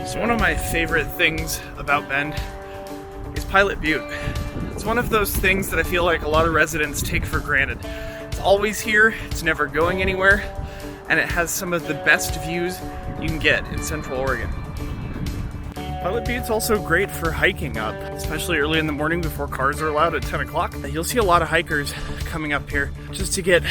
So one of my favorite things about Bend is Pilot Butte. It's one of those things that I feel like a lot of residents take for granted. It's always here, it's never going anywhere, and it has some of the best views you can get in Central Oregon. Pilot Butte's also great for hiking up, especially early in the morning before cars are allowed at 10 o'clock. You'll see a lot of hikers coming up here just to get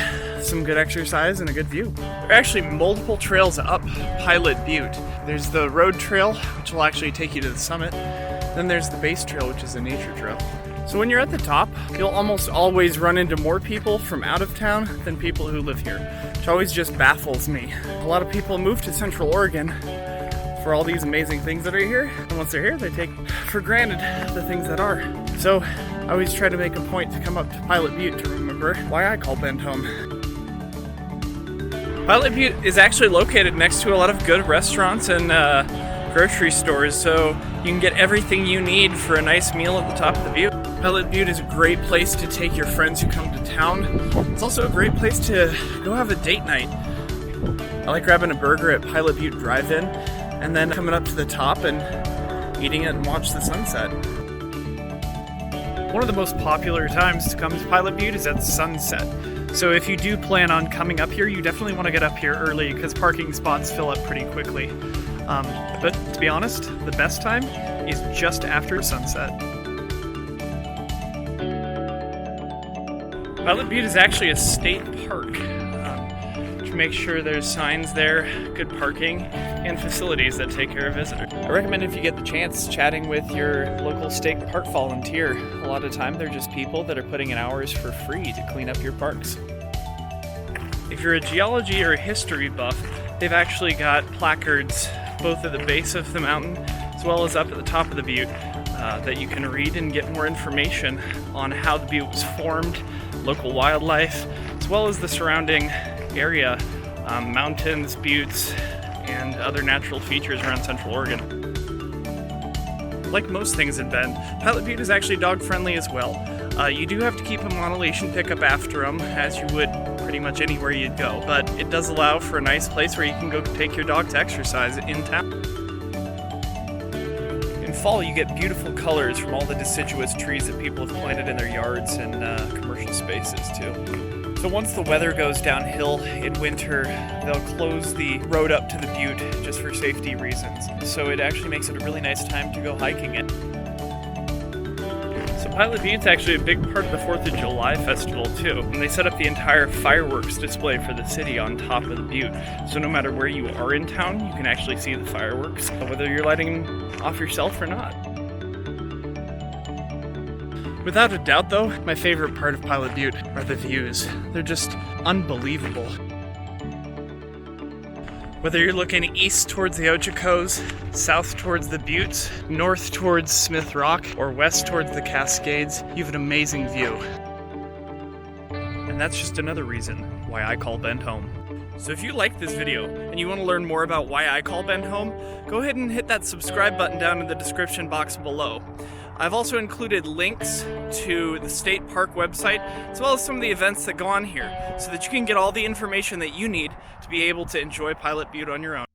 some good exercise and a good view. There are actually multiple trails up Pilot Butte. There's the road trail, which will actually take you to the summit. Then there's the base trail, which is a nature trail. So when you're at the top, you'll almost always run into more people from out of town than people who live here, which always just baffles me. A lot of people move to Central Oregon for all these amazing things that are here, and once they're here, they take for granted the things that are. So I always try to make a point to come up to Pilot Butte to remember why I call Bend home. Pilot Butte is actually located next to a lot of good restaurants and grocery stores, so you can get everything you need for a nice meal at the top of the butte. Pilot Butte is a great place to take your friends who come to town. It's also a great place to go have a date night. I like grabbing a burger at Pilot Butte Drive-In and then coming up to the top and eating it and watch the sunset. One of the most popular times to come to Pilot Butte is at sunset. So if you do plan on coming up here, you definitely want to get up here early because parking spots fill up pretty quickly. But to be honest, the best time is just after sunset. Pilot Butte is actually a state park. To make sure there's signs there, good parking, and facilities that take care of visitors. I recommend if you get the chance chatting with your local state park volunteer. A lot of time they're just people that are putting in hours for free to clean up your parks. If you're a geology or a history buff, they've actually got placards both at the base of the mountain as well as up at the top of the butte that you can read and get more information on how the butte was formed, local wildlife, as well as the surrounding area, mountains, buttes, and other natural features around Central Oregon. Like most things in Bend, Pilot Butte is actually dog friendly as well. You do have to keep them on a leash and pick up after them, as you would pretty much anywhere you'd go, but it does allow for a nice place where you can go take your dog to exercise in town. In fall, you get beautiful colors from all the deciduous trees that people have planted in their yards and commercial spaces too. So once the weather goes downhill in winter, they'll close the road up to the butte just for safety reasons. So it actually makes it a really nice time to go hiking it. So Pilot Butte's actually a big part of the 4th of July festival too. And they set up the entire fireworks display for the city on top of the butte. So no matter where you are in town, you can actually see the fireworks, whether you're lighting them off yourself or not. Without a doubt though, my favorite part of Pilot Butte are the views. They're just unbelievable. Whether you're looking east towards the Ochocos, south towards the Buttes, north towards Smith Rock, or west towards the Cascades, you have an amazing view. And that's just another reason why I call Bend home. So if you like this video and you want to learn more about why I call Bend home, go ahead and hit that subscribe button down in the description box below. I've also included links to the state park website, as well as some of the events that go on here, so that you can get all the information that you need to be able to enjoy Pilot Butte on your own.